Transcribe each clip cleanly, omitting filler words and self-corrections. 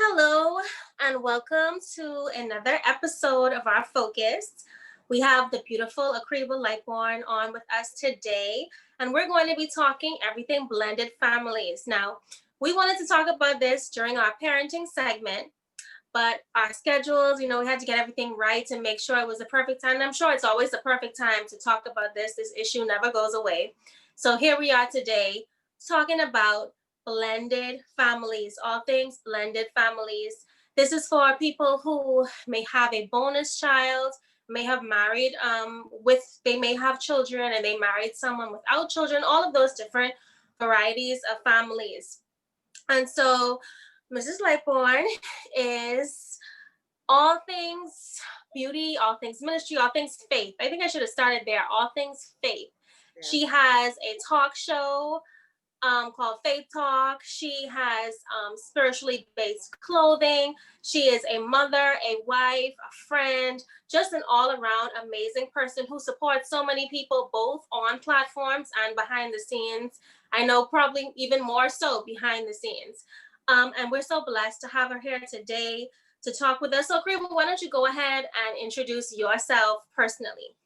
Hello, and welcome to another episode of our Focus. We have the beautiful Acribba Lightbourne on with us today, and we're going to be talking everything blended families. Now, we wanted to talk about this during our parenting segment, but our schedules, we had to get everything right to make sure it was the perfect time. And I'm sure it's always the perfect time to talk about this. This issue never goes away. So here we are today talking about blended families, all things blended families. This is for people who may have a bonus child, may have married they may have children and they married someone without children, all of those different varieties of families. And so Mrs. Lightbourne is all things beauty, all things ministry, all things faith. I think I should have started there. All things faith. Yeah. She has a talk show called Faith Talk. She has spiritually based clothing. She is a mother, a wife, a friend, just an all around amazing person who supports so many people, both on platforms and behind the scenes. I know probably even more so behind the scenes. And we're so blessed to have her here today to talk with us. So, Acribba, why don't you go ahead and introduce yourself personally?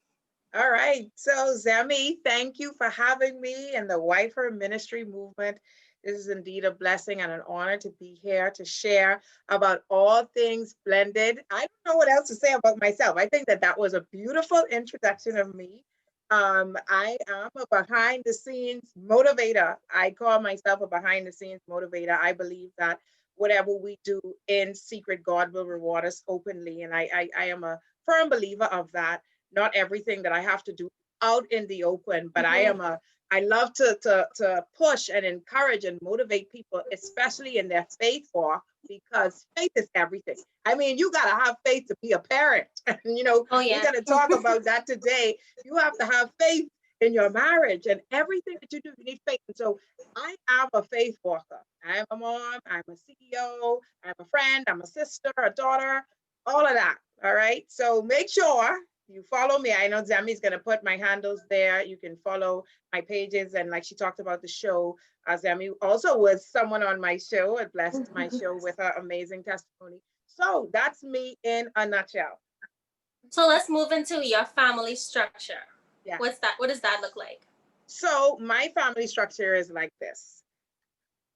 All right. So, Zemi, thank you for having me in the WifHer Ministry movement. This is indeed a blessing and an honor to be here to share about all things blended. I don't know what else to say about myself. I think that was a beautiful introduction of me. I am a behind the scenes motivator. I call myself a behind the scenes motivator. I believe that whatever we do in secret, God will reward us openly. And I am a firm believer of that. Not everything that I have to do out in the open, but I love to push and encourage and motivate people, especially in their faith walk, because faith is everything. I mean, you got to have faith to be a parent. We're going to talk about that today. You have to have faith in your marriage, and everything that you do, you need faith. And so I am a faith walker. I'm a mom, I'm a CEO, I'm a friend, I'm a sister, a daughter, all of that. All right. So make sure you follow me. I know Zemi's going to put my handles there. You can follow my pages. And like she talked about the show, Zemi also was someone on my show. It blessed my show with her amazing testimony. So that's me in a nutshell. So let's move into your family structure. Yeah. What's that? What does that look like? So my family structure is like this.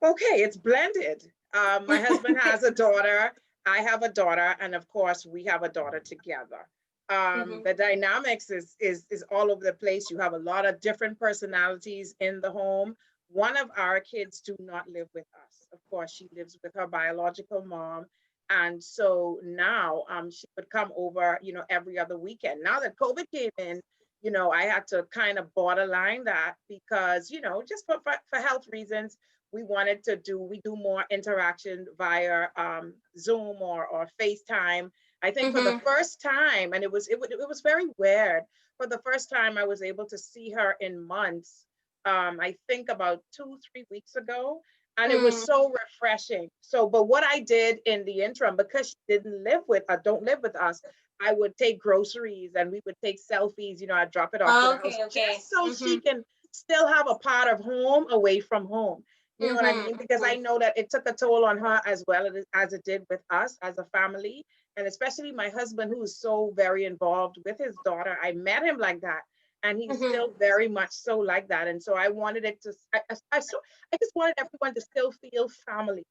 Okay, it's blended. My husband has a daughter. I have a daughter. And of course, we have a daughter together. The dynamics is all over the place. You have a lot of different personalities in the home. One of our kids do not live with us. Of course, she lives with her biological mom. And so now she would come over, every other weekend. Now that COVID came in, I had to kind of borderline that because, just for health reasons, we do more interaction via Zoom or FaceTime. I think for the first time, and it was very weird. For the first time, I was able to see her in months. I think about 2-3 weeks ago, and it was so refreshing. So, but what I did in the interim, because she don't live with us, I would take groceries and we would take selfies. I'd drop it off to the house just so she can still have a part of home away from home. You know what I mean? Because I know that it took a toll on her as well as it did with us as a family. And especially my husband, who is so very involved with his daughter. I met him like that. And he's still very much so like that. And so I wanted it to, I just wanted everyone to still feel family,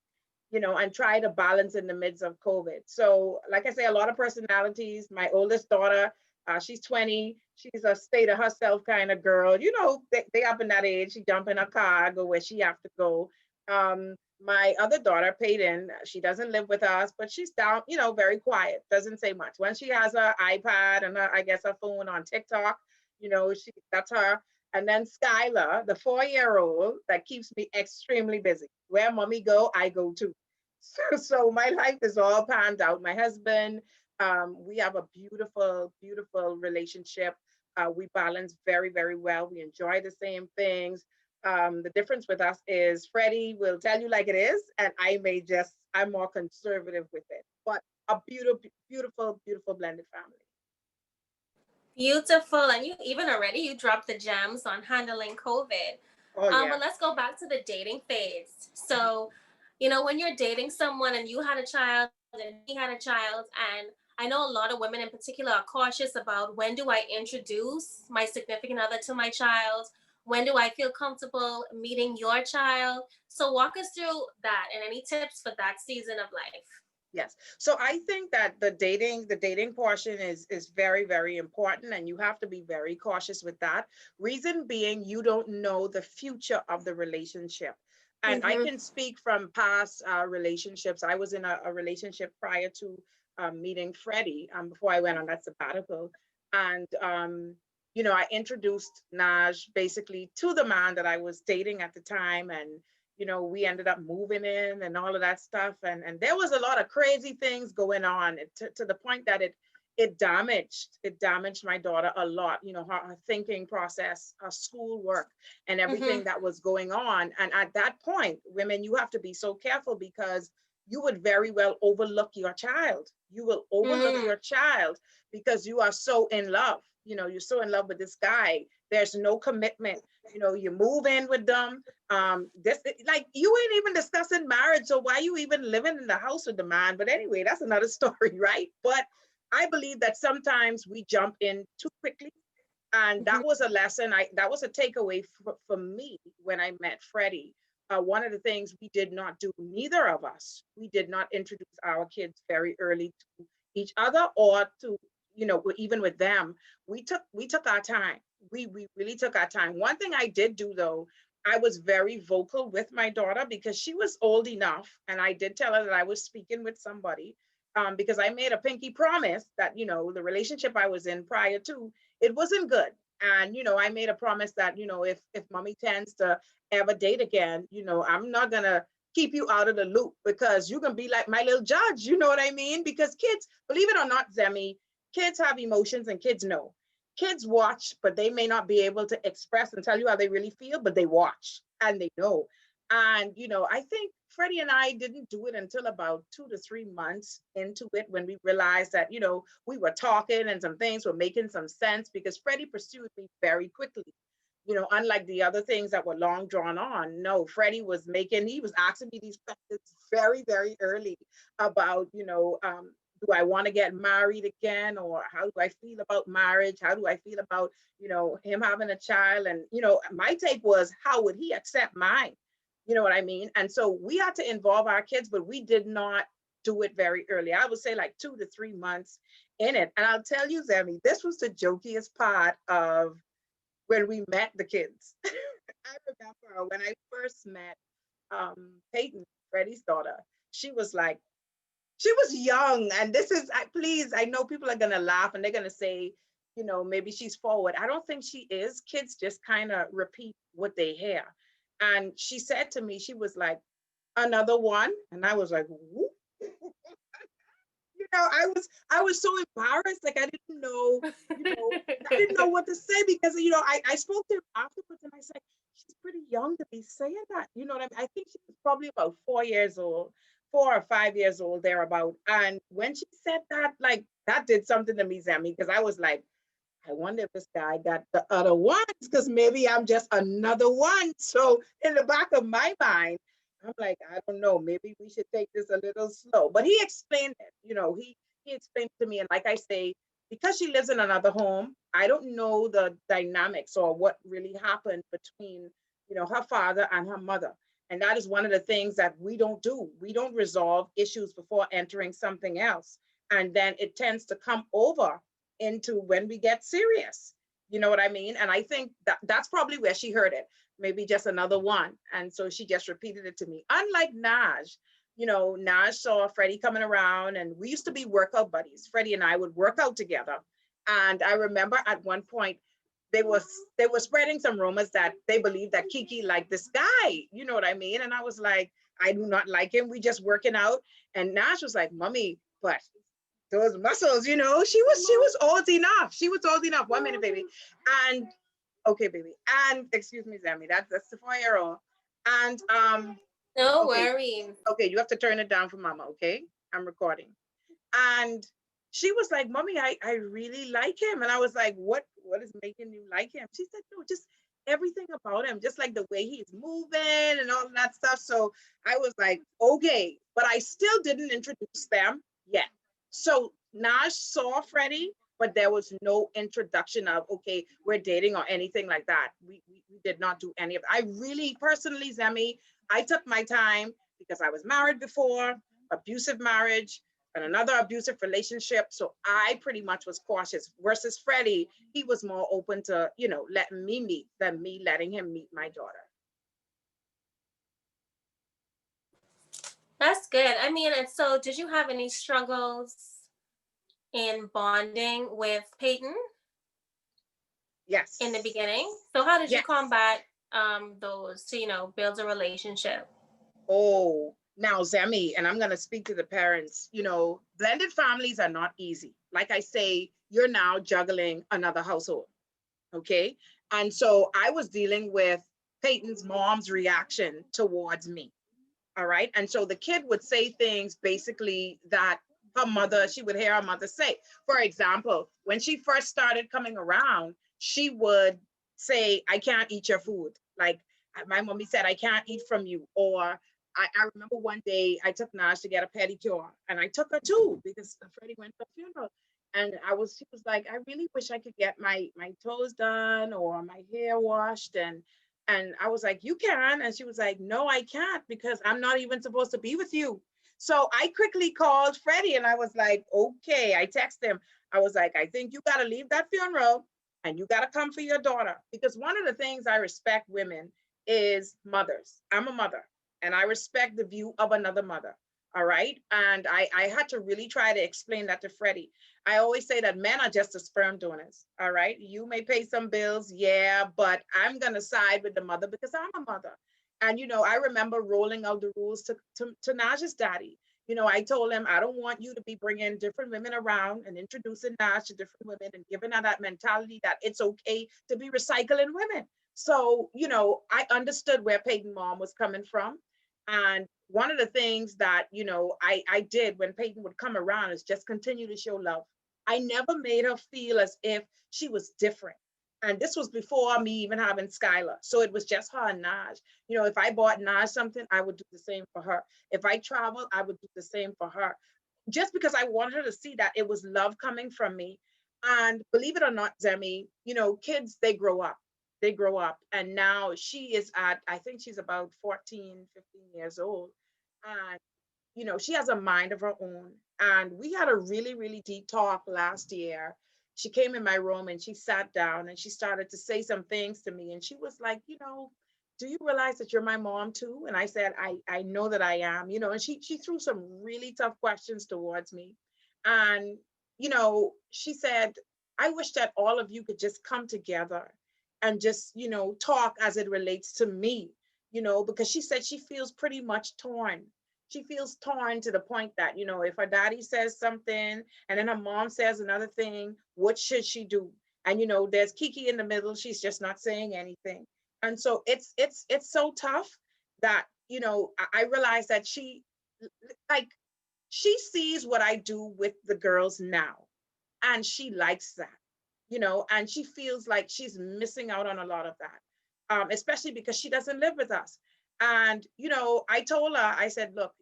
and try to balance in the midst of COVID. So like I say, a lot of personalities. My oldest daughter, she's 20. She's a state of herself kind of girl. They up in that age. She jump in a car, go where she have to go. My other daughter, Peyton, she doesn't live with us, but she's down, very quiet, doesn't say much. When she has her iPad and her phone on TikTok, that's her. And then Skylar, the 4-year-old that keeps me extremely busy. Where mommy go, I go too. So my life is all panned out. My husband, we have a beautiful, beautiful relationship. We balance very, very well. We enjoy the same things. The difference with us is Freddie will tell you like it is, and I'm more conservative with it. But a beautiful, beautiful, beautiful blended family. Beautiful. And you dropped the gems on handling COVID. But let's go back to the dating phase. So You know, when you're dating someone and you had a child and he had a child, and I know a lot of women in particular are cautious about, when do I introduce my significant other to my child? When do I feel comfortable meeting your child? So walk us through that and any tips for that season of life. Yes. So I think that the dating portion is very, very important, and you have to be very cautious with that. Reason being, you don't know the future of the relationship. And I Mm-hmm. can speak from past relationships. I was in a relationship prior to meeting Freddie, before I went on that sabbatical. And I introduced Naj basically to the man that I was dating at the time, and we ended up moving in and all of that stuff. And there was a lot of crazy things going on to the point that it damaged my daughter a lot, her thinking process, her schoolwork, and Mm-hmm. everything that was going on. And at that point, women, you have to be so careful, because you would very well overlook your child. You will overlook Mm-hmm. your child because you are so in love. You're so in love with this guy. There's no commitment. You move in with them. This, like, you ain't even discussing marriage, so why you even living in the house with the man? But anyway, that's another story, right? But I believe that sometimes we jump in too quickly, and that was a lesson. That was a takeaway for me when I met Freddie. One of the things we did not do, neither of us, we did not introduce our kids very early to each other, or to, even with them. We took our time. We really took our time. One thing I did do, though, I was very vocal with my daughter, because she was old enough, and I did tell her that I was speaking with somebody, because I made a pinky promise that, the relationship I was in prior to, it wasn't good. And, I made a promise that, if mommy tends to ever date again, I'm not gonna keep you out of the loop, because you can be like my little judge, you know what I mean? Because kids, believe it or not, Zemi, kids have emotions, and kids know. Kids watch, but they may not be able to express and tell you how they really feel, but they watch and they know. And, I think Freddie and I didn't do it until about 2 to 3 months into it, when we realized that, we were talking and some things were making some sense, because Freddie pursued me very quickly. Unlike the other things that were long drawn on. No, Freddie he was asking me these questions very, very early about, do I want to get married again? Or how do I feel about marriage? How do I feel about, him having a child? And, my take was, how would he accept mine? You know what I mean? And so we had to involve our kids, but we did not do it very early. I would say like 2 to 3 months in it. And I'll tell you, Zemi, this was the jokiest part of when we met the kids. I remember when I first met Peyton, Freddie's daughter. She was like, she was young, and this is, please, I know people are gonna laugh and they're gonna say, maybe she's forward. I don't think she is. Kids just kind of repeat what they hear. And she said to me, she was like, another one, and I was like, whoop. I was so embarrassed. Like, you know, I didn't know what to say, because, I spoke to her afterwards, and I said, she's pretty young to be saying that. You know what I mean? I think she was probably about 4 years old, 4 or 5 years old, thereabout. And when she said that, like, that did something to me, Zami, because I was like, I wonder if this guy got the other ones, because maybe I'm just another one. So in the back of my mind, I'm like, I don't know, maybe we should take this a little slow. But he explained it, he explained to me. And like I say, because she lives in another home, I don't know the dynamics or what really happened between, her father and her mother. And that is one of the things that we don't do. We don't resolve issues before entering something else. And then it tends to come over into when we get serious. You know what I mean? And I think that's probably where she heard it. Maybe just another one. And so she just repeated it to me. Unlike Naj, Naj saw Freddie coming around, and we used to be workout buddies. Freddie and I would work out together. And I remember at one point, they were spreading some rumors that they believed that Kiki liked this guy. You know what I mean? And I was like, I do not like him. We just working out. And Nash was like, Mommy, but those muscles, she was old enough. She was old enough. 1 minute, baby. And okay, baby. And excuse me, Zami, that's the 4 year old. And No okay, worries. okay, you have to turn it down for mama, okay? I'm recording. And she was like, Mommy, I really like him. And I was like, what is making you like him? She said, no, just everything about him, just like the way he's moving and all of that stuff. So I was like, okay, but I still didn't introduce them yet. So Naj saw Freddie, but there was no introduction of, okay, we're dating or anything like that. We did not do any of it. I really personally, Zemi, I took my time because I was married before, abusive marriage and another abusive relationship. So I pretty much was cautious versus Freddie. He was more open to, letting me meet than me letting him meet my daughter. That's good. I mean, and so did you have any struggles in bonding with Peyton Yes. in the beginning? So how did you Yes. combat those to, build a relationship? Oh, now Zemi, and I'm going to speak to the parents, blended families are not easy. Like I say, you're now juggling another household. Okay. And so I was dealing with Peyton's mom's reaction towards me. All right. And so the kid would say things basically that she would hear her mother say. For example, when she first started coming around, she would say, I can't eat your food. Like my mommy said, I can't eat from you. Or I remember one day I took Nash to get a pedicure and I took her too because Freddie went to a funeral. And she was like, I really wish I could get my toes done or my hair washed. And I was like, you can. And she was like, no, I can't because I'm not even supposed to be with you. So I quickly called Freddie and I was like, okay, I texted him. I was like, I think you got to leave that funeral and you got to come for your daughter. Because one of the things I respect women is mothers. I'm a mother and I respect the view of another mother. All right. And I had to really try to explain that to Freddie. I always say that men are just the sperm donors. All right. You may pay some bills. Yeah. But I'm going to side with the mother because I'm a mother. And, I remember rolling out the rules to Naj's daddy. I told him, I don't want you to be bringing different women around and introducing Naj to different women and giving her that mentality that it's okay to be recycling women. So, I understood where Peyton mom was coming from. And one of the things that, I did when Peyton would come around is just continue to show love. I never made her feel as if she was different. And this was before me even having Skylar. So it was just her and Naj. If I bought Naj something, I would do the same for her. If I traveled, I would do the same for her. Just because I want her to see that it was love coming from me. And believe it or not, Zemi, kids, they grow up. They grow up. And now she is I think she's about 14, 15 years old. And she has a mind of her own. And we had a really, really deep talk last year. She came in my room and she sat down and she started to say some things to me. And she was like, do you realize that you're my mom too? And I said, I know that I am, and she threw some really tough questions towards me. And, she said, I wish that all of you could just come together and just, talk as it relates to me, because she said she feels pretty much torn. She feels torn to the point that, if her daddy says something and then her mom says another thing, what should she do? And, there's Kiki in the middle. She's just not saying anything. And so it's so tough that, I realize that like, she sees what I do with the girls now and she likes that, and she feels like she's missing out on a lot of that, especially because she doesn't live with us. And, I told her, I said, look,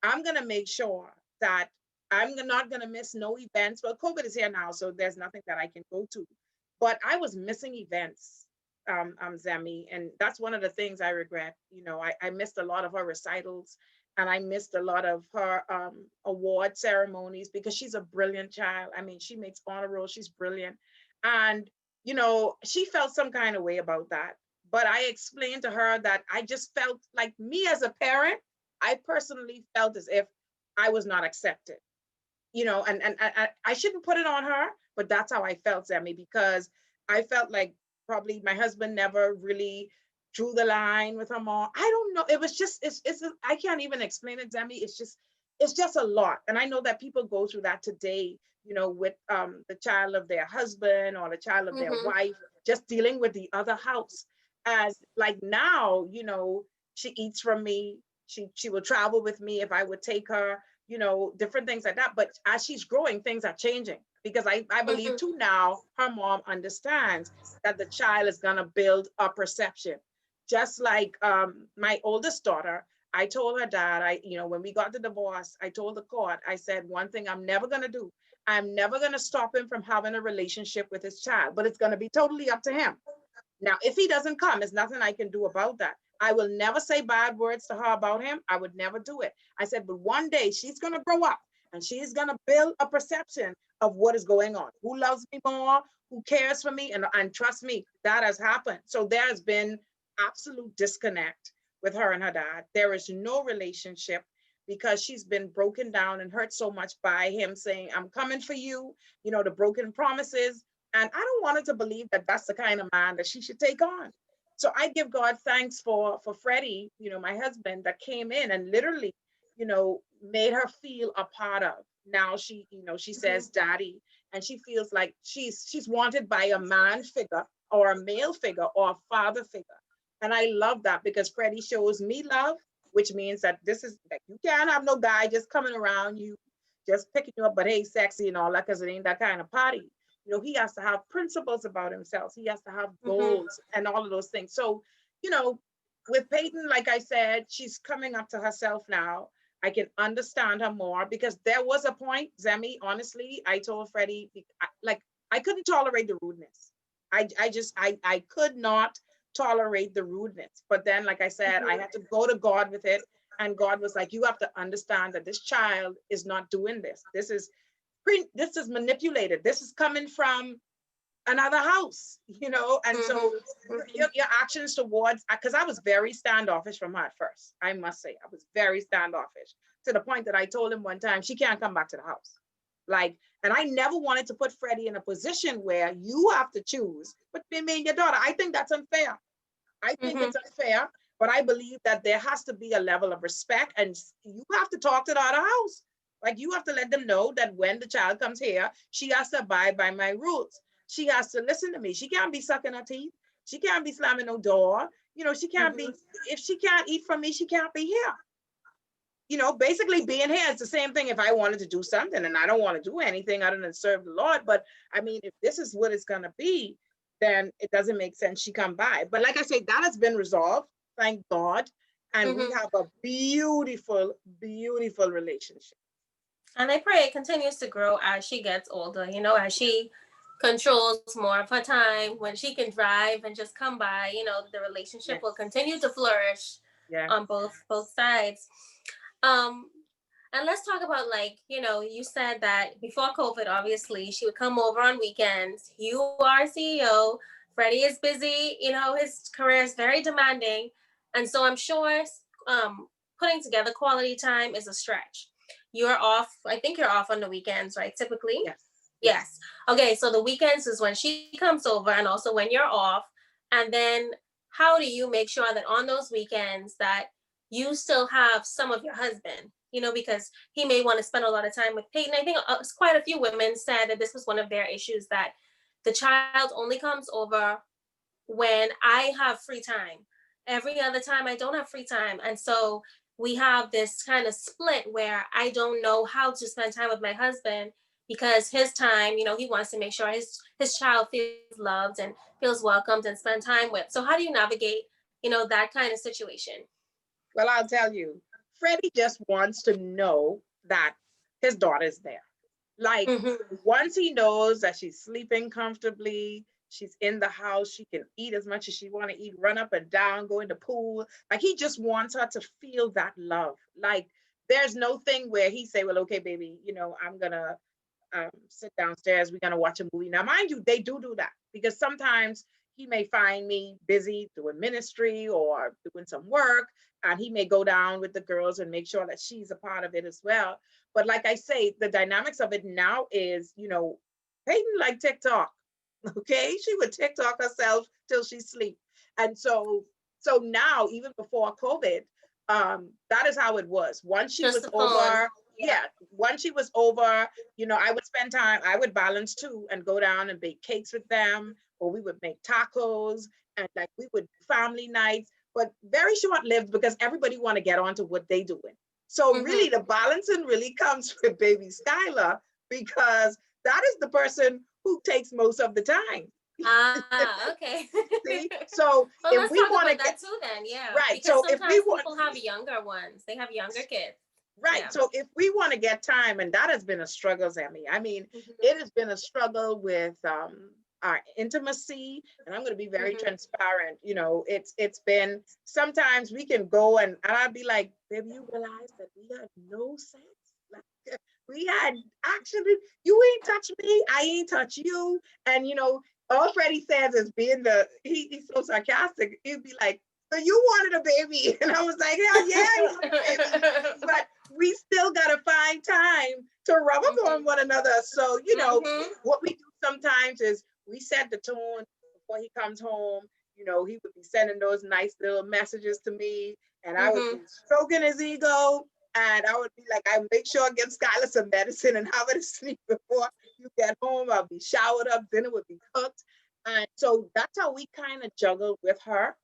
I'm going to make sure that I'm not going to miss no events. Well, COVID is here now, so there's nothing that I can go to. But I was missing events, Zemi. And that's one of the things I regret. I missed a lot of her recitals and I missed a lot of her award ceremonies because she's a brilliant child. I mean, she makes honor roll. She's brilliant. And, she felt some kind of way about that. But I explained to her that I just felt like me as a parent, I personally felt as if I was not accepted, and I shouldn't put it on her, but that's how I felt, Zemi, because I felt like probably my husband never really drew the line with her mom. I don't know. It was just, I can't even explain it, Zemi. It's just a lot. And I know that people go through that today, with the child of their husband or the child of their wife, just dealing with the other house. As like now, she eats from me. She will travel with me if I would take her, you know, different things like that. But as she's growing, things are changing because I believe Mhm. too now her mom understands that the child is gonna build a perception. Just like my oldest daughter, I told her dad, you know, when we got the divorce, I told the court, I said, one thing I'm never gonna do, I'm never gonna stop him from having a relationship with his child, but it's gonna be totally up to him. Now, if he doesn't come, there's nothing I can do about that. I will never say bad words to her about him. I would never do it. I said, but one day she's going to grow up and she's going to build a perception of what is going on. Who loves me more? Who cares for me? And trust me, that has happened. So there has been absolute disconnect with her and her dad. There is no relationship because she's been broken down and hurt so much by him saying, I'm coming for you, you know, the broken promises. And I don't want her to believe that that's the kind of man that she should take on. So I give God thanks for Freddie, you know, my husband that came in and literally, you know, made her feel a part of. Now she, you know, she says daddy, and she feels like she's wanted by a man figure or a male figure or a father figure. And I love that because Freddie shows me love, which means that this is like you can't have no guy just coming around you, just picking you up, but hey, sexy and all that, because it ain't that kind of party. You know, he has to have principles about himself. He has to have Mhm. goals and all of those things. So, you know, with Peyton, like I said, she's coming up to herself now. I can understand her more because there was a point, Zemi, honestly, I told Freddie, like, I couldn't tolerate the rudeness. I could not tolerate the rudeness. But then, like I said, I had to go to God with it. And God was like, you have to understand that this child is not doing this. This is manipulated. This is coming from another house, you know? And so Mhm. your actions towards, because I was very standoffish from her at first. I must say, I was very standoffish to the point that I told him one time, she can't come back to the house. Like, and I never wanted to put Freddie in a position where you have to choose between me and your daughter. I think that's unfair. I think Mhm. it's unfair, but I believe that there has to be a level of respect and you have to talk to the other house. Like you have to let them know that when the child comes here, she has to abide by my rules. She has to listen to me. She can't be sucking her teeth. She can't be slamming no door. You know, she can't be, Mhm. if she can't eat from me, she can't be here. You know, basically being here is the same thing if I wanted to do something and I don't want to do anything other than serve the Lord. But I mean, if this is what it's going to be, then it doesn't make sense she come by. But like I say, that has been resolved, thank God. And we Mhm. have a beautiful, beautiful relationship. And I pray it continues to grow as she gets older, you know, as she controls more of her time, when she can drive and just come by, you know, the relationship will Yes. continue to flourish Yes. on both sides. Um, and let's talk about, like, you know, you said that before COVID, obviously, she would come over on weekends. You are CEO. Freddie is busy. You know, his career is very demanding. And so I'm sure putting together quality time is a stretch. You're off, I think you're off on the weekends, right? Typically? Yes. Yes. Yes. Okay, so the weekends is when she comes over and also when you're off. And then how do you make sure that on those weekends that you still have some of your husband, you know, because he may want to spend a lot of time with Peyton. I think quite a few women said that this was one of their issues, that the child only comes over when I have free time. Every other time I don't have free time. And so we have this kind of split where I don't know how to spend time with my husband because his time, you know, he wants to make sure his child feels loved and feels welcomed and spent time with. So how do you navigate, you know, that kind of situation? Well, I'll tell you, Freddie just wants to know that his daughter's there. Like Mm-hmm. once he knows that she's sleeping comfortably, she's in the house, she can eat as much as she want to eat, run up and down, go in the pool. Like he just wants her to feel that love. Like there's no thing where he say, well, okay, baby, you know, I'm gonna sit downstairs. We're gonna watch a movie. Now, mind you, they do that because sometimes he may find me busy doing ministry or doing some work, and he may go down with the girls and make sure that she's a part of it as well. But like I say, the dynamics of it now is, you know, Peyton like TikTok. Okay, she would TikTok herself till she sleep, and so now even before COVID, that is how it was. Once she Just was the phone. over, Yeah. yeah, once she was over, you know, I would spend time, I would balance too and go down and bake cakes with them, or we would make tacos and like we would family nights. but very short-lived because everybody want to get on to what they doing. So really the balancing really comes with baby Skylar, because that is the person who takes most of the time. Ah, okay. See? So Well, if let's we talk want to about get that too then, yeah. right, Because so if we sometimes want people have younger ones. They have younger kids. right, Yeah. so if we want to get time, and that has been a struggle, Zemi. I mean, Mhm. it has been a struggle with our intimacy, and I'm going to be very Mhm. transparent. You know, it's been sometimes we can go and I'd be like, baby, you realize that we had no sex? Like we had actually, you ain't touch me, I ain't touch you. And you know, all Freddie says is being he's so sarcastic, he'd be like, so you wanted a baby? And I was like, hell yeah, I want a baby. But we still gotta find time to rub up on one another. So, you know, Mhm. what we do sometimes is we set the tone before he comes home. You know, he would be sending those nice little messages to me, and I would be Mhm. stroking his ego. And I would be like, I make sure I give Skylar some medicine and have her to sleep before you get home. I'll be showered up, dinner would be cooked. And so that's how we kind of juggle with her.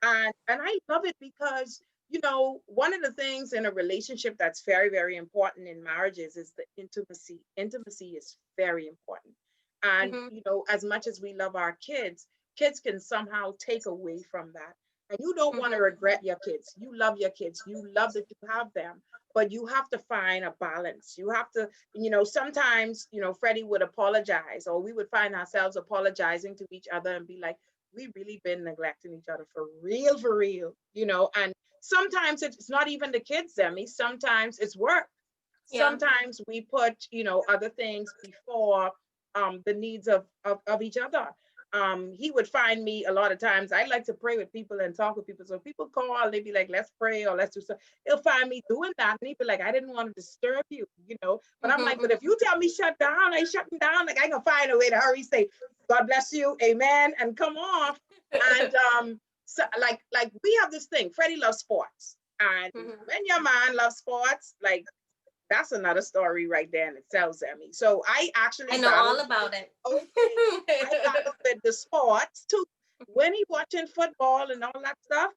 And I love it because, you know, one of the things in a relationship that's very, very important in marriages is the intimacy. Intimacy is very important. And, Mhm. you know, as much as we love our kids, kids can somehow take away from that. And you don't want to Mhm. regret your kids. You love your kids. You love that you have them, but you have to find a balance. You have to, you know, sometimes, you know, Freddie would apologize, or we would find ourselves apologizing to each other and be like, we really been neglecting each other for real, you know. And sometimes it's not even the kids, Zemi. Sometimes it's work. Yeah. Sometimes we put, you know, other things before the needs of each other. He would find me a lot of times. I like to pray with people and talk with people. So people call, they'd be like, let's pray or let's do something. He'll find me doing that. And he'd be like, I didn't want to disturb you, you know. But I'm like, but if Mhm. you tell me shut down, I shutting down. Like I can find a way to hurry, say, God bless you, amen, and come off. And so like we have this thing. Freddie loves sports. And Mhm. when your man loves sports, like that's another story right there in itself, Sammy. So I I actually know all battled. about it. Okay, I battled with the sports too. When he watching football and all that stuff,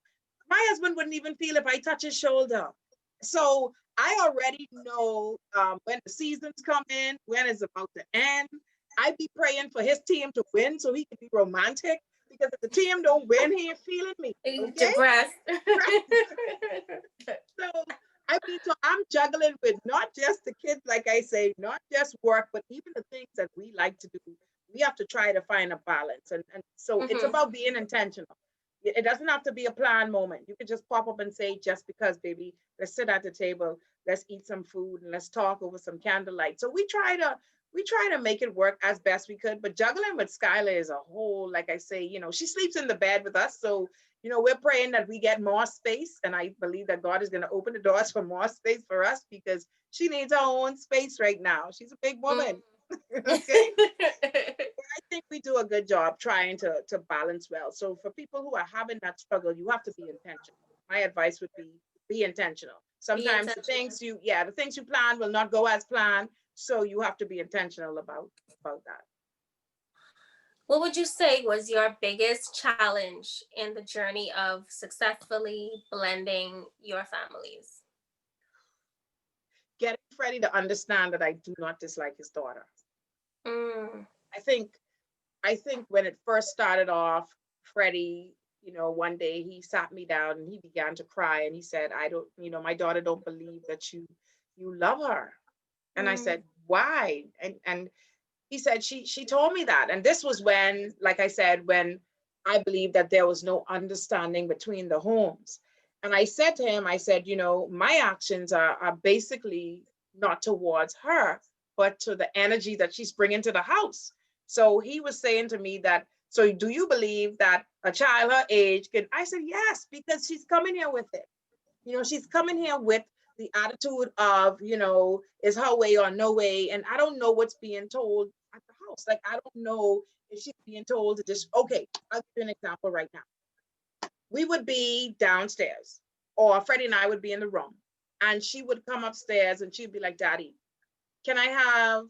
my husband wouldn't even feel if I touch his shoulder. So I already know when the seasons come in, when it's about to end. I be praying for his team to win so he can be romantic. Because if the team don't win, he ain't feeling me. Okay, Depressed. so I mean, so I'm juggling with not just the kids, like I say, not just work, but even the things that we like to do. We have to try to find a balance. And so it's Mhm. about being intentional. It doesn't have to be a planned moment. You could just pop up and say, just because, baby, let's sit at the table, let's eat some food and let's talk over some candlelight. So we try to make it work as best we could. But juggling with Skylar is a whole, like I say, you know, she sleeps in the bed with us. So you know, we're praying that we get more space. And I believe that God is going to open the doors for more space for us because she needs her own space right now. She's a big woman. Okay. I think we do a good job trying to balance well. So for people who are having that struggle, you have to be intentional. My advice would be intentional. Be Sometimes intentional. the things you plan will not go as planned. So you have to be intentional about that. What would you say was your biggest challenge in the journey of successfully blending your families? Getting Freddie to understand that I do not dislike his daughter. Mm. I think I think when it first started off, Freddie, you know, one day he sat me down and he began to cry and he said, I don't, you know, my daughter don't believe that you love her. And I Mm. said, why? And he said she told me that. And this was when, like I said, when I believed that there was no understanding between the homes. And I said to him, I said, you know, my actions are basically not towards her, but to the energy that she's bringing to the house. So he was saying to me that, so do you believe that a child her age can? I said, yes, because she's coming here with it. You know, she's coming here with the attitude of, you know, is her way or no way. And I don't know what's being told at the house. Like, I don't know if she's being told to just, okay, I'll give you an example right now. We would be downstairs, or Freddie and I would be in the room, and she would come upstairs and she'd be like, Daddy, can I have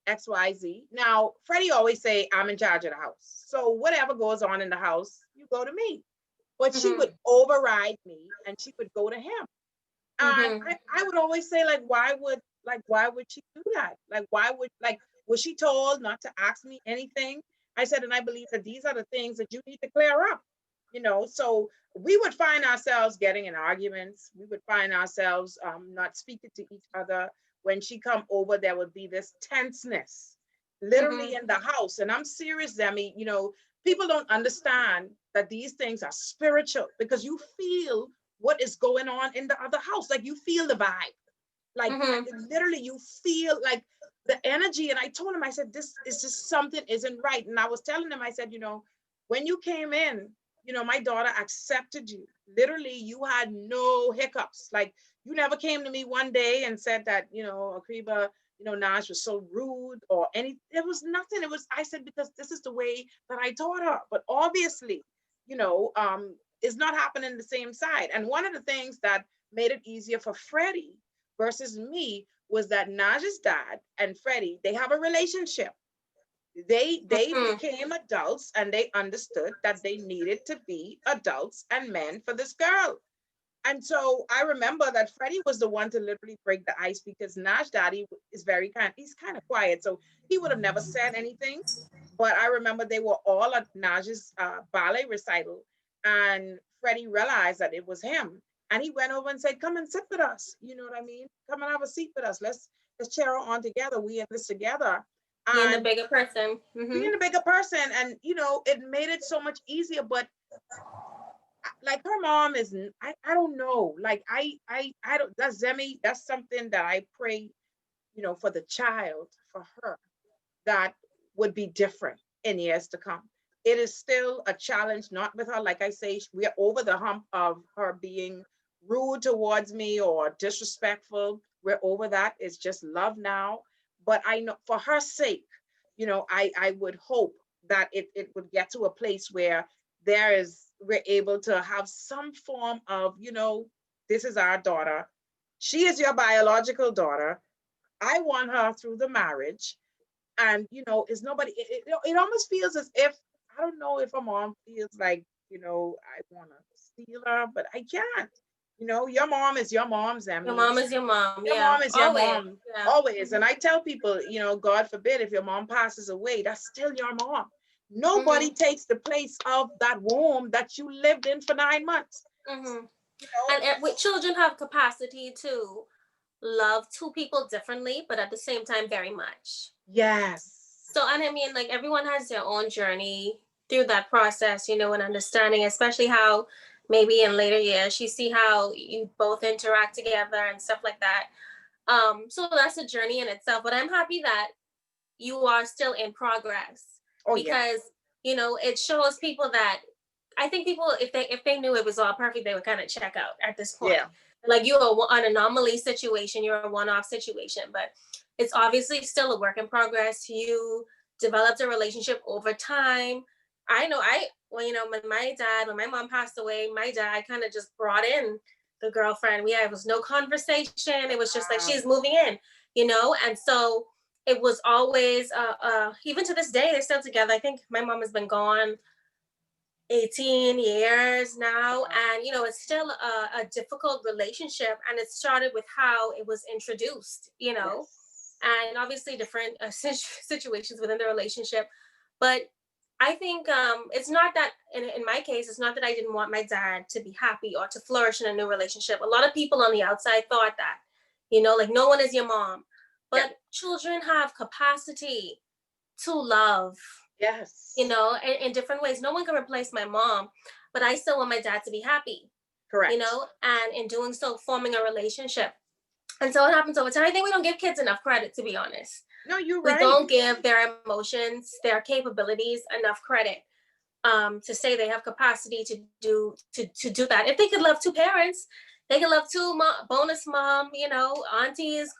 XYZ? Now, Freddie always say, I'm in charge of the house. So whatever goes on in the house, you go to me. but she would Mm-hmm. override me and she would go to him. And Mm-hmm. I would always say, like, why would she do that? Like, was she told not to ask me anything? I said, and I believe that these are the things that you need to clear up, so we would find ourselves getting in arguments. We would find ourselves not speaking to each other. When she come over, there would be this tenseness literally Mm-hmm. in the house. And I'm serious, Demi, people don't understand that these things are spiritual because you feel what is going on in the other house. Like you feel the vibe. Like Mm-hmm. literally you feel like the energy. And I told him, I said, this is just something isn't right. And I was telling him, I said, when you came in, my daughter accepted you. Literally, you had no hiccups. Like you never came to me one day and said that, Acribba, Naj was so rude or any, there was nothing. It was, I said, because this is the way that I taught her. But obviously, it's not happening the same side. And one of the things that made it easier for Freddie versus me was that Naj's dad and Freddie, they have a relationship. They Mm-hmm. became adults and they understood that they needed to be adults and men for this girl. And so I remember that Freddie was the one to literally break the ice because Nash daddy is he's kind of quiet. So he would have never said anything. But I remember they were all at Naj's ballet recital and Freddie realized that it was him. And he went over and said, come and sit with us. You know what I mean? Come and have a seat with us. Let's cheer on together. We in this together. Being the And bigger person. Mm-hmm. being a bigger person, and it made it so much easier. But like her mom is, I don't know, like I don't, that's Zemi, that's something that I pray, for the child, for her, that would be different in years to come. It is still a challenge, not with her. Like I say, we're over the hump of her being rude towards me or disrespectful. We're over that. It's just love now. But I know for her sake, I would hope that it would get to a place where we're able to have some form of, this is our daughter. She is your biological daughter. I want her through the marriage. And it's nobody, it almost feels as if, I don't know if a mom feels like, I want to steal her, but I can't. Your mom is your mom, Your Zemi. mom is your mom. Your Yeah. mom is your Always. mom, Yeah. always. Mm-hmm. And I tell people, God forbid, if your mom passes away, that's still your mom. Nobody Mm-hmm. takes the place of that womb that you lived in for 9 months. Mm-hmm. You know, And with children have capacity to love two people differently, but at the same time, very much. yes. So, and I mean, like everyone has their own journey through that process, and understanding, especially how maybe in later years you see how you both interact together and stuff like that. So that's a journey in itself. But I'm happy that you are still in progress Oh yeah. because it shows people that I think people, if they knew it was all perfect, they would kind of check out at this point. Yeah. Like you are an anomaly situation, you're a one-off situation, but it's obviously still a work in progress. You developed a relationship over time. I know well, when my mom passed away, my dad kind of just brought in the girlfriend. There was no conversation. It was just like Wow. she's moving in, and so it was always even to this day they're still together. I think my mom has been gone 18 years now, Wow. and it's still a difficult relationship, and it started with how it was introduced, Yes. and obviously different situations within the relationship. But I think it's not that in my case, it's not that I didn't want my dad to be happy or to flourish in a new relationship. A lot of people on the outside thought that, like no one is your mom, Yeah. but children have capacity to love, Yes. in different ways. No one can replace my mom, but I still want my dad to be happy, Correct. and in doing so, forming a relationship. And so it happens over time. I think we don't give kids enough credit, to be honest. No, you're We right. don't give their emotions, their capabilities enough credit, to say they have capacity to do that. If they could love two parents, they could love two bonus mom, aunties,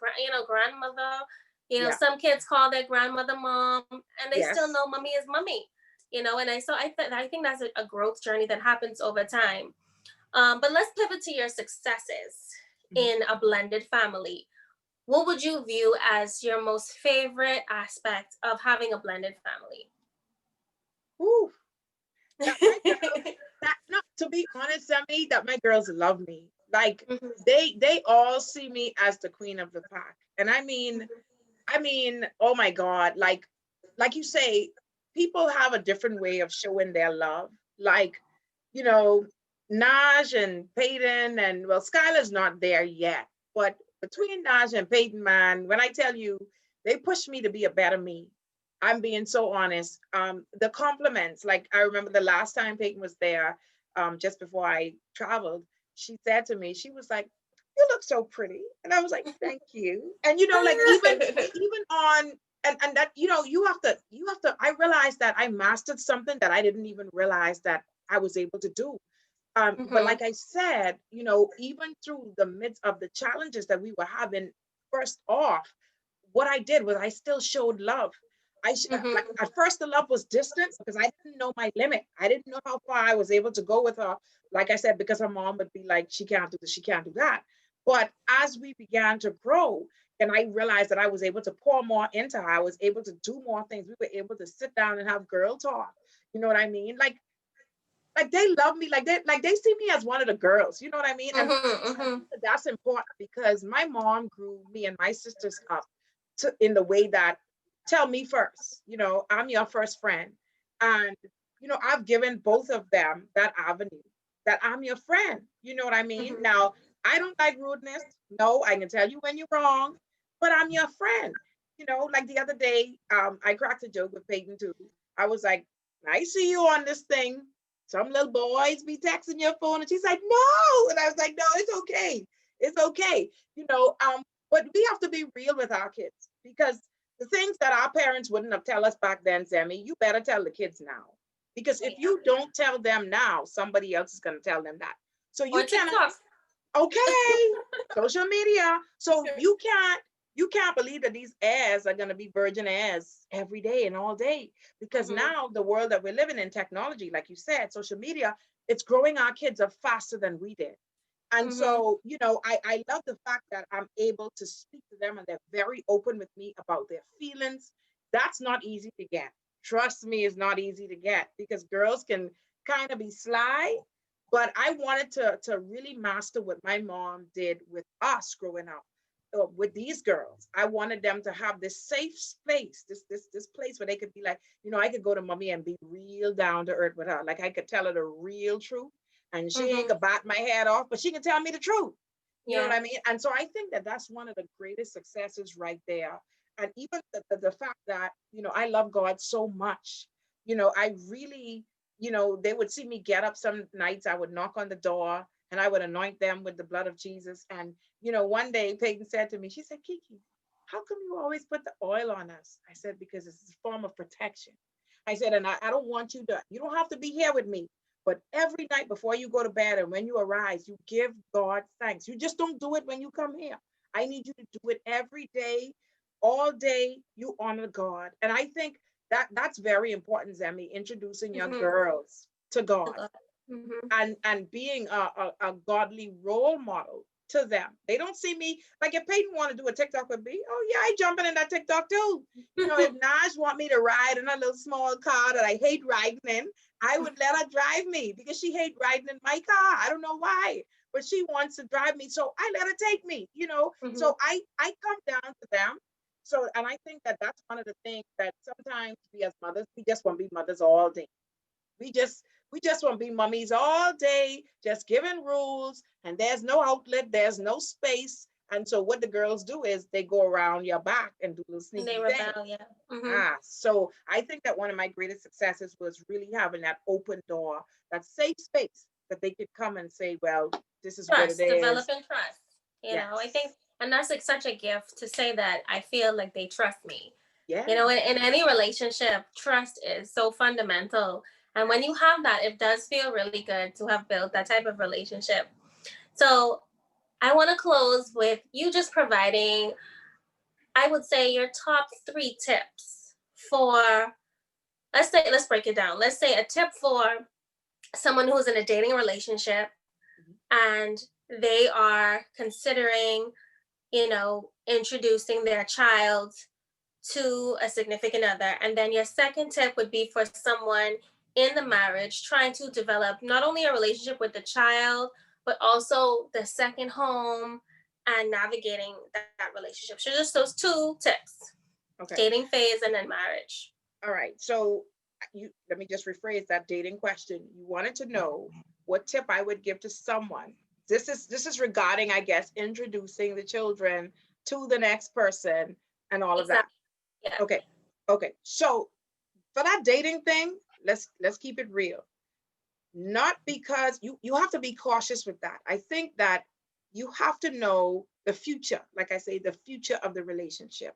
grandmother. Yeah. Some kids call their grandmother mom, and they still Yes. know mommy is mommy. And I think that's a growth journey that happens over time. But let's pivot to your successes Mhm. in a blended family. What would you view as your most favorite aspect of having a blended family? Whew. that my girls, that no, to be honest, Semi, that my girls love me. Like Mhm, they all see me as the queen of the pack. And I mean, oh my God, like you say, people have a different way of showing their love. Like, you know, Naj and Peyton, and well, Skylar's not there yet, but between Naj and Peyton, man, when I tell you, they push me to be a better me. I'm being so honest. The compliments, like I remember the last time Peyton was there, just before I traveled, she said to me, she was like, "You look so pretty," and I was like, "Thank you." And like even on and that you have to. I realized that I mastered something that I didn't even realize that I was able to do. But mhm, like I said, even through the midst of the challenges that we were having, first off, what I did was I still showed love. Like mhm, at first the love was distant because I didn't know my limit. I didn't know how far I was able to go with her. Like I said, because her mom would be like, she can't do this, she can't do that. But as we began to grow, and I realized that I was able to pour more into her, I was able to do more things. We were able to sit down and have girl talk. You know what I mean? Like they love me, like they see me as one of the girls. You know what I mean? And mhm, I mhm. think that that's important because my mom grew me and my sisters up in the way that, tell me first, I'm your first friend. And I've given both of them that avenue, that I'm your friend. You know what I mean? Mhm. Now, I don't like rudeness. No, I can tell you when you're wrong, but I'm your friend. Like the other day, I cracked a joke with Peyton too. I was like, I see you on this thing. Some little boys be texting your phone, and she's like, no. And I was like, no, it's okay. It's okay. But we have to be real with our kids because the things that our parents wouldn't have tell us back then, Sammy, you better tell the kids now. Because if Yeah. you don't tell them now, somebody else is going to tell them that. So Or you cannot, TikTok. okay, social media. So you can't believe that these heirs are going to be virgin heirs every day and all day because Mhm, now the world that we're living in, technology, like you said, social media, it's growing our kids up faster than we did. And mhm. so, I love the fact that I'm able to speak to them and they're very open with me about their feelings. That's not easy to get. Trust me, it's not easy to get because girls can kind of be sly. But I wanted to really master what my mom did with us growing up. With these girls, I wanted them to have this safe space, this place where they could be like, I could go to mommy and be real down to earth with her. Like I could tell her the real truth and she ain't Mhm. gonna bite my head off, but she can tell me the truth. You know what Yeah. I mean? And so I think that that's one of the greatest successes right there. And even the fact that, I love God so much, I really, they would see me get up some nights, I would knock on the door and I would anoint them with the blood of Jesus. And, one day Peyton said to me, she said, Kiki, how come you always put the oil on us? I said, because it's a form of protection. I said, and I don't want you don't have to be here with me. But every night before you go to bed and when you arise, you give God thanks. You just don't do it when you come here. I need you to do it every day, all day. You honor God. And I think that that's very important, Zemi, introducing your Mhm. girls to To God God. Mhm. and being a godly role model to them. They don't see me like if Peyton want to do a TikTok with me, oh yeah, I jumping in that TikTok too. If Naj want me to ride in a little small car that I hate riding in, I would let her drive me because she hate riding in my car. I don't know why, but she wants to drive me, so I let her take me. Mhm. So I come down to them. So, and I think that that's one of the things that sometimes we as mothers, we just want to be mothers all day. We just we just want to be mummies all day, just giving rules, and there's no outlet, there's no space. And so what the girls do is they go around your back and do little And they sneaky things. rebel. Yeah. Mhm. So I think that one of my greatest successes was really having that open door, that safe space that they could come and say, well, this is what it Trust, is. developing trust. I think, Yes. and that's like such a gift to say that I feel like they trust me. Yeah. In any relationship, trust is so fundamental. And when Yes. you have that, it does feel really good to have built that type of relationship. So I want to close with you just providing, I would say, your top 3 tips for, let's break it down. Let's say a tip for someone who's in a dating relationship Mhm. and they are considering, introducing their child to a significant other. And then your second tip would be for someone in the marriage, trying to develop not only a relationship with the child, but also the second home and navigating that relationship. So just those two tips: Okay. dating phase and then marriage. All right. So let me just rephrase that dating question. You wanted to know what tip I would give to someone. This is regarding, I guess, introducing the children to the next person and all of that. Exactly. Yeah. Okay. Okay. So for that dating thing, let's keep it real. Not because you have to be cautious with that. I think that you have to know the future, like I say, the future of the relationship.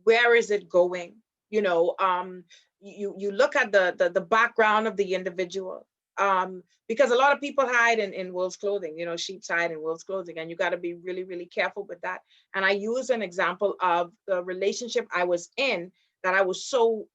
Where is it going? You know, you look at the background of the individual. Because a lot of people hide in wolf's clothing, you know, sheep's hide in wolf's clothing, and you got to be really, really careful with that. And I use an example of the relationship I was in that I was so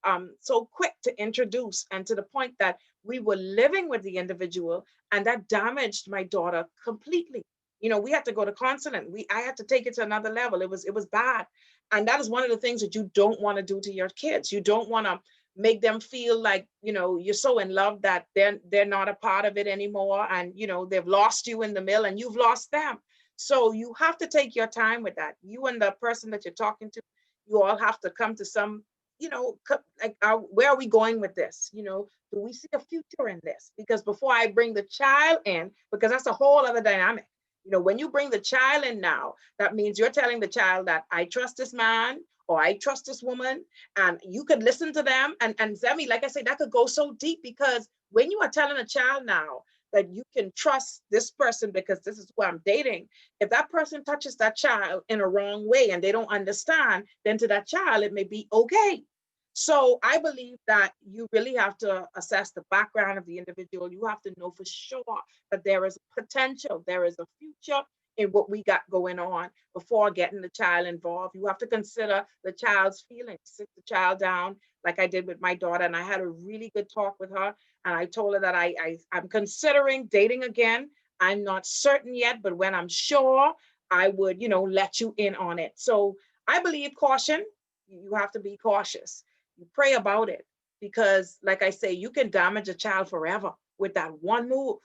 quick to introduce, and to the point that we were living with the individual, and that damaged my daughter completely. You know, we had to go to counseling. I had to take it to another level. It was bad. And that is one of the things that you don't want to do to your kids. You don't want to make them feel like, you know, you're so in love that they're not a part of it anymore, and you know, they've lost you in the mill and you've lost them. So you have to take your time with that. You and the person that you're talking to, you all have to come to some, you know, like, where are we going with this? You know, do we see a future in this? Because before I bring the child in, because that's a whole other dynamic. You know, when you bring the child in now, that means you're telling the child that I trust this man or I trust this woman, and you could listen to them. And Zemi, like I said, that could go so deep, because when you are telling a child now that you can trust this person because this is who I'm dating, if that person touches that child in a wrong way and they don't understand, then to that child, it may be okay. So I believe that you really have to assess the background of the individual. You have to know for sure that there is potential, there is a future in what we got going on before getting the child involved. You have to consider the child's feelings, sit the child down, like I did with my daughter. And I had a really good talk with her. And I told her that I'm considering dating again. I'm not certain yet, but when I'm sure, I would, you know, let you in on it. So I believe caution. You have to be cautious. You pray about it, because like I say, you can damage a child forever with that one move.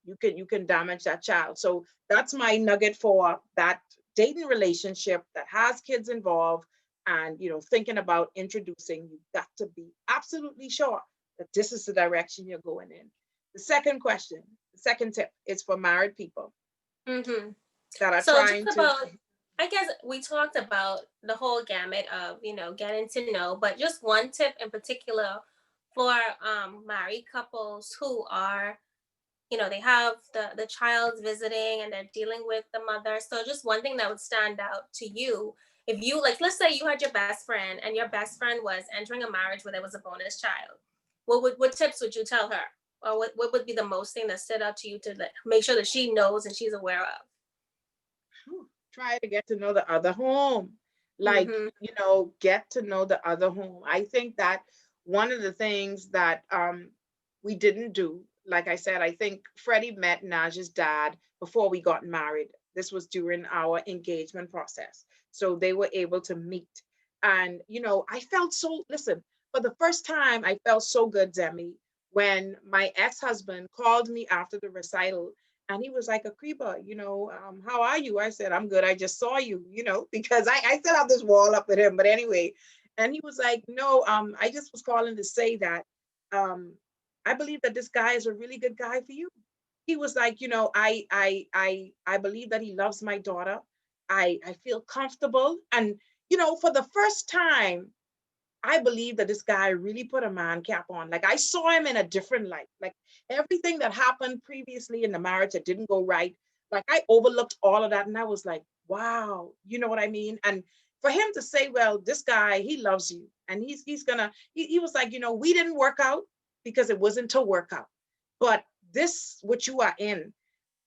You can damage that child. So that's my nugget for that dating relationship that has kids involved, and you know, thinking about introducing. You've got to be absolutely sure that this is the direction you're going in. The second question, the second tip, is for married people Mm-hmm. that are So just trying to. about, I guess we talked about the whole gamut of, you know, getting to know, but just one tip in particular for married couples who are, you know, they have the child's visiting and they're dealing with the mother. So just one thing that would stand out to you, if you, like, let's say you had your best friend and your best friend was entering a marriage where there was a bonus child, what tips would you tell her? Or what would be the most thing that stood out to you to, like, make sure that she knows and she's aware of? Try to get to know the other home. Like, Mm-hmm. you know, get to know the other home. I think that one of the things that we didn't do, like I said, I think Freddie met Naj's dad before we got married. This was during our engagement process. So they were able to meet. And, you know, I felt so, listen, for the first time, I felt so good, Zemi, when my ex-husband called me after the recital, and he was like, Acribba, you know, how are you? I said, I'm good. I just saw you, you know, because I still have this wall up with him. But anyway, and he was like, no, I just was calling to say that um, I believe that this guy is a really good guy for you. He was like, you know, I believe that he loves my daughter. I feel comfortable. And, you know, for the first time, I believe that this guy really put a man cap on. Like, I saw him in a different light. Like, everything that happened previously in the marriage that didn't go right, like, I overlooked all of that. And I was like, wow, you know what I mean? And for him to say, well, this guy, he loves you. And he's gonna, he was like, you know, we didn't work out because it wasn't to work out. But this, what you are in,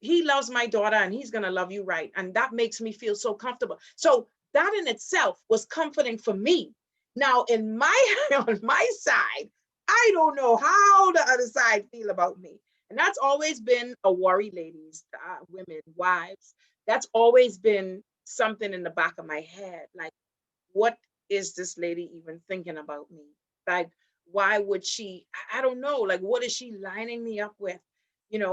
he loves my daughter and he's gonna love you right. And that makes me feel so comfortable. So that in itself was comforting for me. Now, in my on my side, I don't know how the other side feel about me. And that's always been a worry, ladies, women, wives. That's always been something in the back of my head. Like, what is this lady even thinking about me? Like, Why would she? I don't know. Like, what is she lining me up with?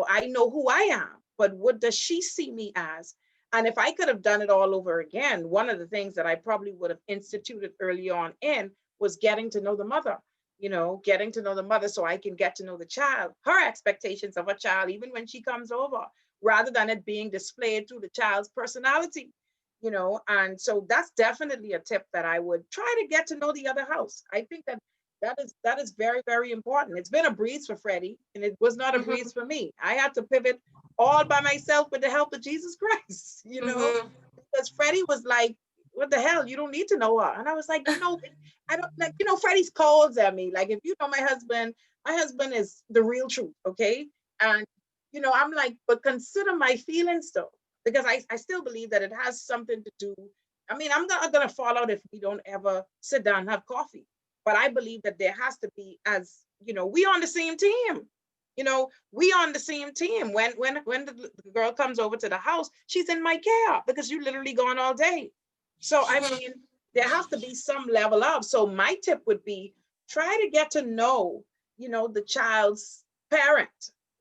I know who I am, but what does she see me as? And if I could have done it all over again, one of the things that I probably would have instituted early on in was getting to know the mother, getting to know the mother so I can get to know the child, her expectations of a child, even when she comes over, rather than it being displayed through the child's personality, and so that's definitely a tip that I would try to get to know the other house. I think that is very, very important. It's been a breeze for Freddie, and it was not a Mm-hmm. breeze for me. I had to pivot all by myself with the help of Jesus Christ, Mm-hmm. because Freddie was like, what the hell? You don't need to know her. And I was like, I don't like, Freddie's calls at me. Like, if you know my husband is the real truth. Okay. And, I'm like, but consider my feelings though, because I still believe that it has something to do. I mean, I'm not going to fall out if we don't ever sit down and have coffee. But I believe that there has to be, as we on the same team. We on the same team. When the girl comes over to the house, she's in my care because you literally gone all day. So I mean, there has to be some level of. So my tip would be try to get to know, the child's parent,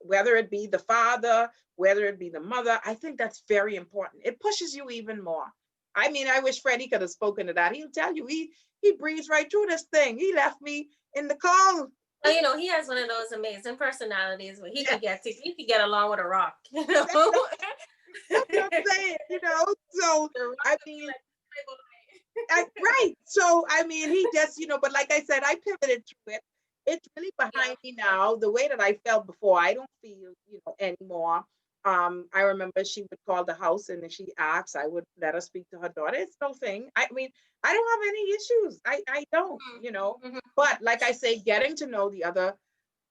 whether it be the father, whether it be the mother. I think that's very important. It pushes you even more. I mean, I wish Freddie could have spoken to that. He'll tell you he breezed right through this thing. He left me in the car. Well, he has one of those amazing personalities where Yes. he could get along with a rock. That's what I'm saying, So I mean, right. So I mean, he just, but like I said, I pivoted through it. It's really behind me now. The way that I felt before, I don't feel, anymore. I remember she would call the house and if she asked, I would let her speak to her daughter. It's no thing. I mean, I don't have any issues. I don't, Mm-hmm. But like I say, getting to know the other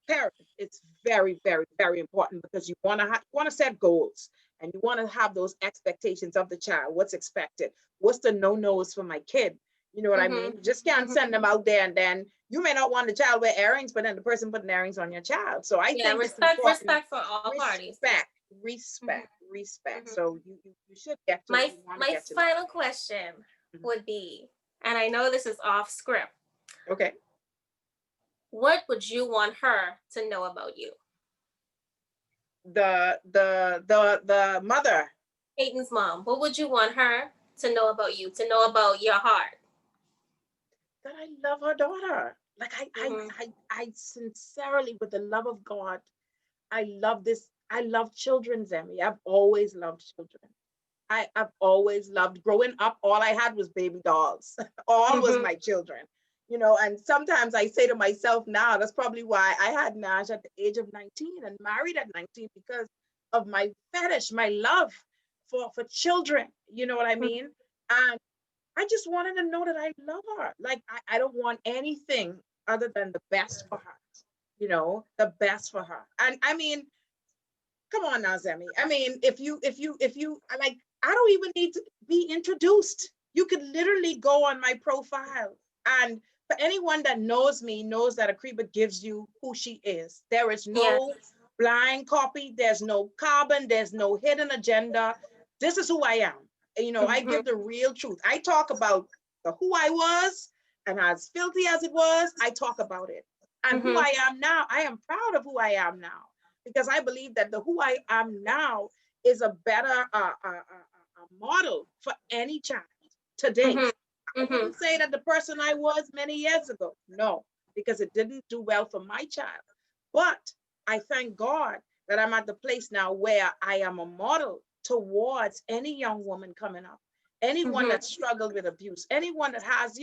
parent, it's very, very, very important because you want to set goals and you want to have those expectations of the child. What's expected? What's the no-nos for my kid? You know what I mean? Mm-hmm. You just can't Mm-hmm. send them out there and then you may not want the child wear earrings, but then the person putting earrings on your child. So I Yeah, think it's important. respect for all parties. Respect. Mm-hmm. So you should get to, My you want to my get to know. final question Mhm. would be, and I know this is off script, Okay. what would you want her to know about you? The mother. Peyton's mom. What would you want her to know about you, to know about your heart? That I love her daughter. Like Mm-hmm. I sincerely, with the love of God, I love this. I love children, Zemi. I've always loved children. I've always loved growing up. All I had was baby dolls. All was Mm-hmm. my children. And sometimes I say to myself now, that's probably why I had Nash at the age of 19 and married at 19 because of my fetish, my love for children. You know what I mean? And I just wanted to know that I love her. Like I don't want anything other than the best for her. The best for her. And I mean, come on now, Zemi. I mean, if you like, I don't even need to be introduced. You could literally go on my profile. And for anyone that knows me, knows that Acribba gives you who she is. There is Yes. no blind copy, there's no carbon, there's no hidden agenda. This is who I am. I Mm-hmm. give the real truth. I talk about the who I was, and as filthy as it was, I talk about it. And who Mm-hmm. I am now, I am proud of who I am now because I believe that the who I am now is a better model for any child today. Mm-hmm. I Mm-hmm. wouldn't say that the person I was many years ago, no, because it didn't do well for my child. But I thank God that I'm at the place now where I am a model towards any young woman coming up, anyone Mm-hmm. that struggled with abuse, anyone that has,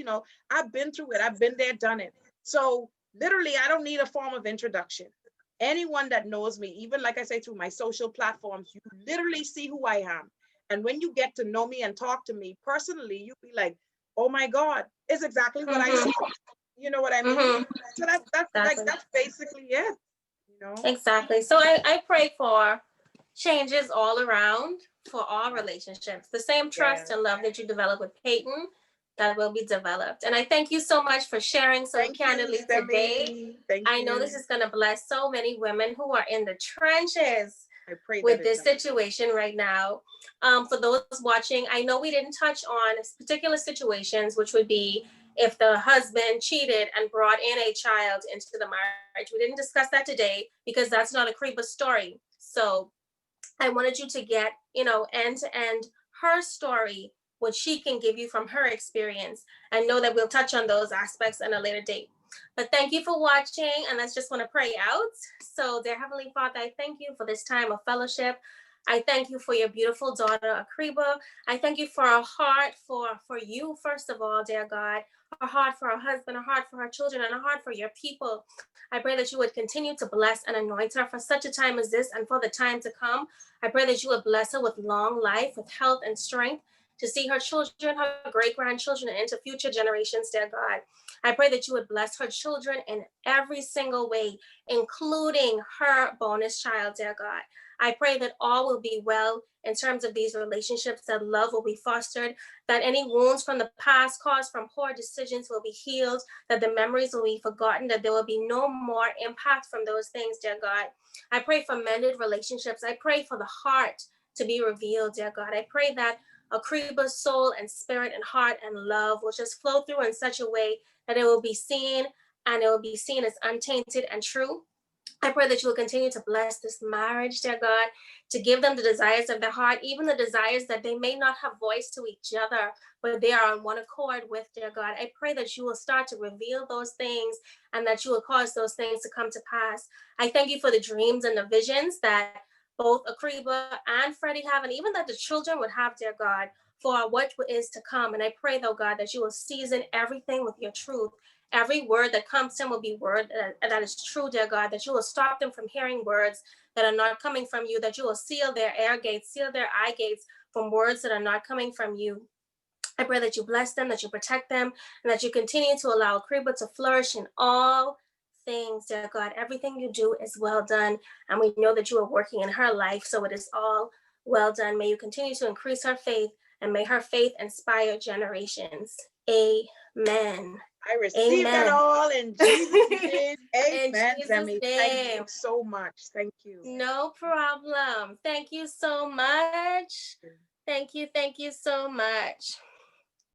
I've been through it, I've been there, done it. So literally, I don't need a form of introduction. Anyone that knows me, even like I say through my social platforms, you literally see who I am. And when you get to know me and talk to me personally, you'll be like, oh my God, it's exactly what I Mm-hmm. said. You know what I mean? Mm-hmm. So that's like Exactly. that's basically it. Exactly. So I pray for changes all around for all Yeah. relationships. The same Yeah. trust and love that you develop with Peyton, that will be developed. And I thank you so much for sharing so Thank you, candidly today. Stemi. Thank I know this you. is going to bless so many women who are in the trenches I pray that with it this does. situation right now. For those watching, I know we didn't touch on particular situations, which would be if the husband cheated and brought in a child into the marriage. We didn't discuss that today because that's not Acribba's story. So I wanted you to get, end to end her story, what she can give you from her experience, and know that we'll touch on those aspects in a later date. But thank you for watching, and let's just want to pray out. So, dear Heavenly Father, I thank you for this time of fellowship. I thank you for your beautiful daughter, Acribba. I thank you for a heart for you, first of all, dear God, a heart for her husband, a heart for her children, and a heart for your people. I pray that you would continue to bless and anoint her for such a time as this and for the time to come. I pray that you would bless her with long life, with health and strength to see her children, her great grandchildren, and into future generations, dear God. I pray that you would bless her children in every single way, including her bonus child, dear God. I pray that all will be well in terms of these relationships, that love will be fostered, that any wounds from the past caused from poor decisions will be healed, that the memories will be forgotten, that there will be no more impact from those things, dear God. I pray for mended relationships. I pray for the heart to be revealed, dear God. I pray that Acribba's soul and spirit and heart and love will just flow through in such a way that it will be seen, and it will be seen as untainted and true. I pray that you will continue to bless this marriage, dear God, to give them the desires of their heart, even the desires that they may not have voiced to each other, but they are on one accord with, dear God. I pray that you will start to reveal those things and that you will cause those things to come to pass. I thank you for the dreams and the visions that both Acribba and Freddie have, and even that the children would have, dear God, for what is to come. And I pray, though, God, that you will season everything with your truth. Every word that comes to him will be word that is true, dear God, that you will stop them from hearing words that are not coming from you, that you will seal their ear gates, seal their eye gates from words that are not coming from you. I pray that you bless them, that you protect them, and that you continue to allow Acribba to flourish in all things, dear God. Everything you do is well done, and we know that you are working in her life, so it is all well done. May you continue to increase her faith, and may her faith inspire generations. Amen. I receive that Amen. all in Jesus' name. In Amen, Jesus' Zemi. Thank you name. so much. Thank you. No problem. Thank you so much. Thank you. Thank you so much.